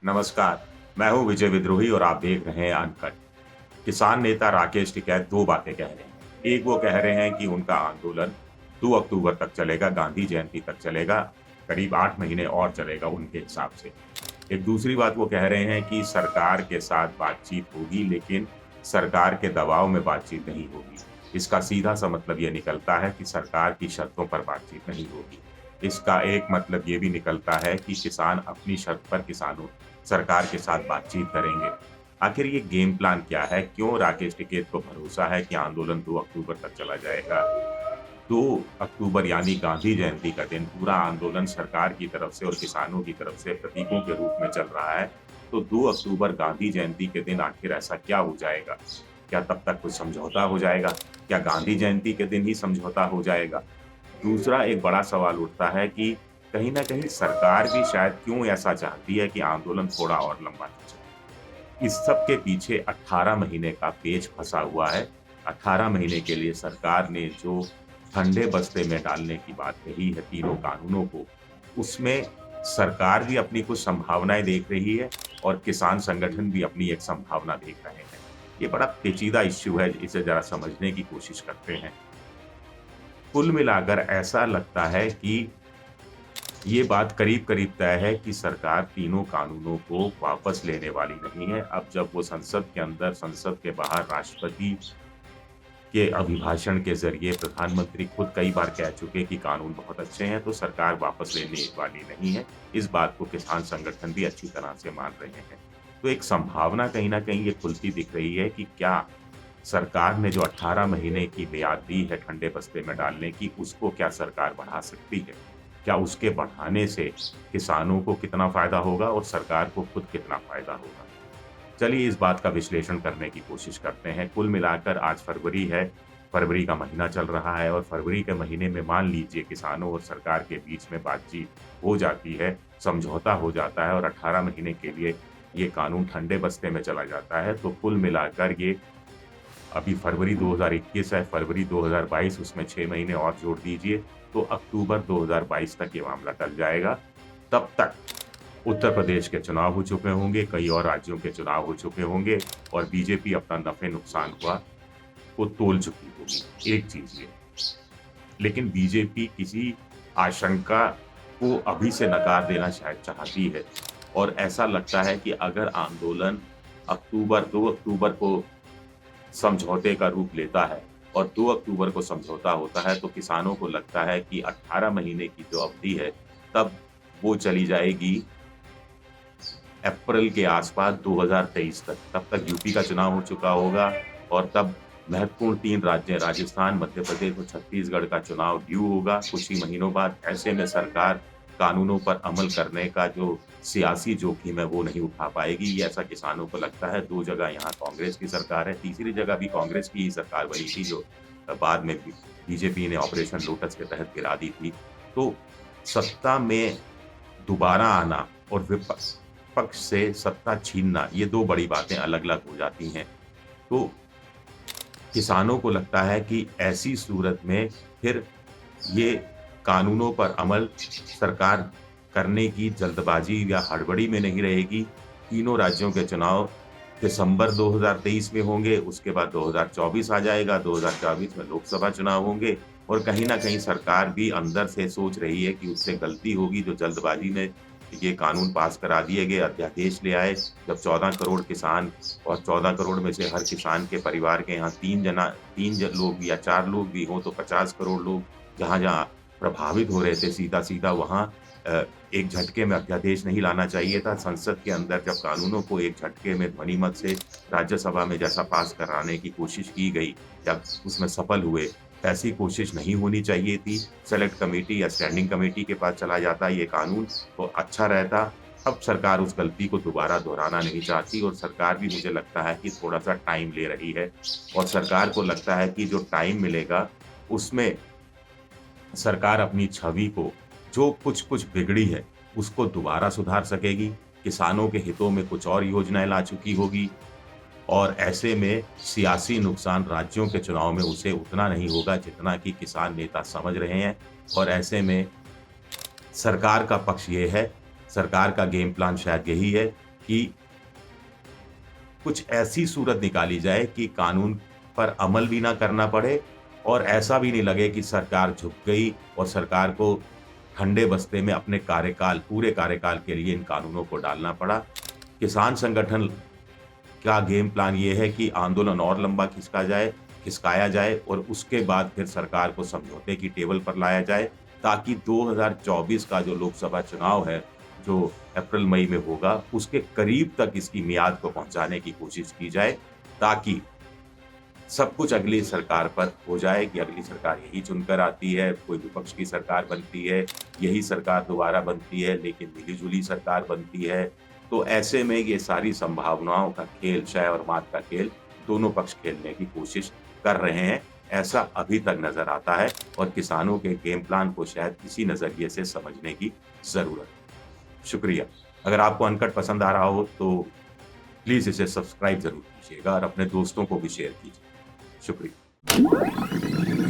नमस्कार, मैं हूं विजय विद्रोही और आप देख रहे हैं अनकट। किसान नेता राकेश टिकैत दो बातें कह रहे हैं। एक वो कह रहे हैं कि उनका आंदोलन 2 अक्टूबर तक चलेगा, गांधी जयंती तक चलेगा, करीब 8 महीने और चलेगा उनके हिसाब से। एक दूसरी बात वो कह रहे हैं कि सरकार के साथ बातचीत होगी, लेकिन सरकार के दबाव में बातचीत नहीं होगी। इसका सीधा सा मतलब ये निकलता है कि सरकार की शर्तों पर बातचीत नहीं होगी। इसका एक मतलब ये भी निकलता है कि किसान अपनी शर्त पर किसानों सरकार के साथ बातचीत करेंगे। आखिर ये गेम प्लान क्या है? क्यों राकेश टिकैत को भरोसा है कि आंदोलन 2 अक्टूबर तक चला जाएगा? 2 अक्टूबर यानी गांधी जयंती का दिन पूरा आंदोलन सरकार की तरफ से और किसानों की तरफ से प्रतीकों के रूप में चल रहा है। तो 2 अक्टूबर गांधी जयंती के दिन आखिर ऐसा क्या हो जाएगा? क्या तब तक कुछ समझौता हो जाएगा? क्या गांधी जयंती के दिन ही समझौता हो जाएगा? दूसरा एक बड़ा सवाल उठता है कि कहीं न कहीं सरकार भी शायद क्यों ऐसा चाहती है कि आंदोलन थोड़ा और लंबा खिंचे। इस सब के पीछे 18 महीने का पेच फँसा हुआ है। 18 महीने के लिए सरकार ने जो ठंडे बस्ते में डालने की बात कही है तीनों कानूनों को, उसमें सरकार भी अपनी कुछ संभावनाएँ देख रही है और किसान संगठन भी अपनी एक संभावना देख रहे हैं। ये बड़ा पेचीदा इश्यू है, इसे ज़रा समझने की कोशिश करते हैं। कुल मिलाकर ऐसा लगता है कि ये बात करीब-करीब तय है कि सरकार तीनों कानूनों को वापस लेने वाली नहीं है। अब जब वो संसद के अंदर, संसद के बाहर राष्ट्रपति के अभिभाषण के ज़रिए प्रधानमंत्री खुद कई बार कह चुके कि कानून बहुत अच्छे हैं, तो सरकार वापस लेने वाली नहीं है। इस बात को किसान संगठन भी अच्छी तरह से मान रहे हैं। तो एक संभावना कहीं न कहीं ये खुलती दिख रही है कि क्या सरकार ने जो 18 महीने की मियाद दी है ठंडे बस्ते में डालने की, उसको क्या सरकार बढ़ा सकती है? क्या उसके बढ़ाने से किसानों को कितना फ़ायदा होगा और सरकार को खुद कितना फ़ायदा होगा? चलिए इस बात का विश्लेषण करने की कोशिश करते हैं। कुल मिलाकर आज फरवरी है, फरवरी का महीना चल रहा है और फरवरी के महीने में मान लीजिए किसानों और सरकार के बीच में बातचीत हो जाती है, समझौता हो जाता है और 18 महीने के लिए ये कानून ठंडे बस्ते में चला जाता है, तो कुल मिलाकर ये अभी फरवरी 2021 है, फरवरी 2022 उसमें 6 महीने और जोड़ दीजिए, तो अक्टूबर 2022 तक ये मामला टल जाएगा। तब तक उत्तर प्रदेश के चुनाव हो चुके होंगे, कई और राज्यों के चुनाव हो चुके होंगे और बीजेपी अपना नफ़े-नुकसान हुआ को तोल चुकी होगी। एक चीज़ ये, लेकिन बीजेपी किसी आशंका को अभी से नकार देना शायद चाहती है और ऐसा लगता है कि अगर आंदोलन 2 अक्टूबर को समझौते का रूप लेता है और 2 अक्टूबर को समझौता होता है, तो किसानों को लगता है कि 18 महीने की जो अवधि है, तब वो चली जाएगी अप्रैल के आसपास 2023 तक। तब तक यूपी का चुनाव हो चुका होगा और तब महत्वपूर्ण 3 राज्य राजस्थान, मध्य प्रदेश और छत्तीसगढ़ का चुनाव ड्यू होगा कुछ ही महीनों बाद। ऐसे में सरकार कानूनों पर अमल करने का जो सियासी जोखिम है, वो नहीं उठा पाएगी। ये ऐसा किसानों को लगता है। 2 जगह यहाँ कांग्रेस की सरकार है, तीसरी जगह भी कांग्रेस की ही सरकार बनी थी जो बाद में बीजेपी ने ऑपरेशन लोटस के तहत गिरा दी थी। तो सत्ता में दोबारा आना और पक्ष से सत्ता छीनना, ये 2 बड़ी बातें अलग-अलग हो जाती हैं। तो किसानों को लगता है कि ऐसी सूरत में फिर ये कानूनों पर अमल सरकार करने की जल्दबाजी या हड़बड़ी में नहीं रहेगी। तीनों राज्यों के चुनाव दिसंबर 2023 में होंगे, उसके बाद 2024 आ जाएगा, 2024 में लोकसभा चुनाव होंगे और कहीं न कहीं सरकार भी अंदर से सोच रही है कि उससे गलती होगी जो जल्दबाजी में ये कानून पास करा दिए गए, अध्यादेश ले आए। जब 14 करोड़ किसान और 14 करोड़ में से हर किसान के परिवार के यहाँ 3 लोग या 4 लोग भी हों, तो 50 करोड़ लोग जहाँ-जहाँ प्रभावित हो रहे थे सीधा-सीधा वहाँ एक झटके में अध्यादेश नहीं लाना चाहिए था। संसद के अंदर जब कानूनों को एक झटके में ध्वनिमत से राज्यसभा में जैसा पास कराने की कोशिश की गई, जब उसमें सफल हुए, ऐसी कोशिश नहीं होनी चाहिए थी। सेलेक्ट कमेटी या स्टैंडिंग कमेटी के पास चला जाता ये कानून, तो अच्छा रहता। अब सरकार उस गलती को दोबारा दोहराना नहीं चाहती और सरकार भी मुझे लगता है कि थोड़ा-सा टाइम ले रही है और सरकार को लगता है कि जो टाइम मिलेगा, उसमें सरकार अपनी छवि को जो कुछ-कुछ बिगड़ी है, उसको दोबारा सुधार सकेगी। किसानों के हितों में कुछ और योजनाएँ ला चुकी होगी और ऐसे में सियासी नुकसान राज्यों के चुनाव में उसे उतना नहीं होगा जितना कि किसान नेता समझ रहे हैं और ऐसे में सरकार का पक्ष ये है, सरकार का गेम प्लान शायद यही है कि कुछ ऐसी सूरत निकाली जाए कि कानून पर अमल भी ना करना पड़े और ऐसा भी नहीं लगे कि सरकार झुक गई और सरकार को ठंडे बस्ते में अपने पूरे कार्यकाल के लिए इन कानूनों को डालना पड़ा। किसान संगठन का गेम प्लान ये है कि आंदोलन और लंबा खिसकाया जाए और उसके बाद फिर सरकार को समझौते की टेबल पर लाया जाए, ताकि 2024 का जो लोकसभा चुनाव है, जो अप्रैल-मई में होगा, उसके करीब तक इसकी मियाद को पहुँचाने की कोशिश की जाए, ताकि सब कुछ अगली सरकार पर हो जाए कि अगली सरकार यही चुनकर आती है, कोई विपक्ष की सरकार बनती है, यही सरकार दोबारा बनती है, लेकिन मिली-जुली सरकार बनती है। तो ऐसे में ये सारी संभावनाओं का खेल, शय और मात का खेल दोनों पक्ष खेलने की कोशिश कर रहे हैं, ऐसा अभी तक नज़र आता है और किसानों के गेम प्लान को शायद इसी नज़रिए से समझने की ज़रूरत है। शुक्रिया। अगर आपको अनकट पसंद आ रहा हो तो प्लीज़ इसे सब्सक्राइब ज़रूर कीजिएगा और अपने दोस्तों को भी शेयर कीजिए। शुक्रिया।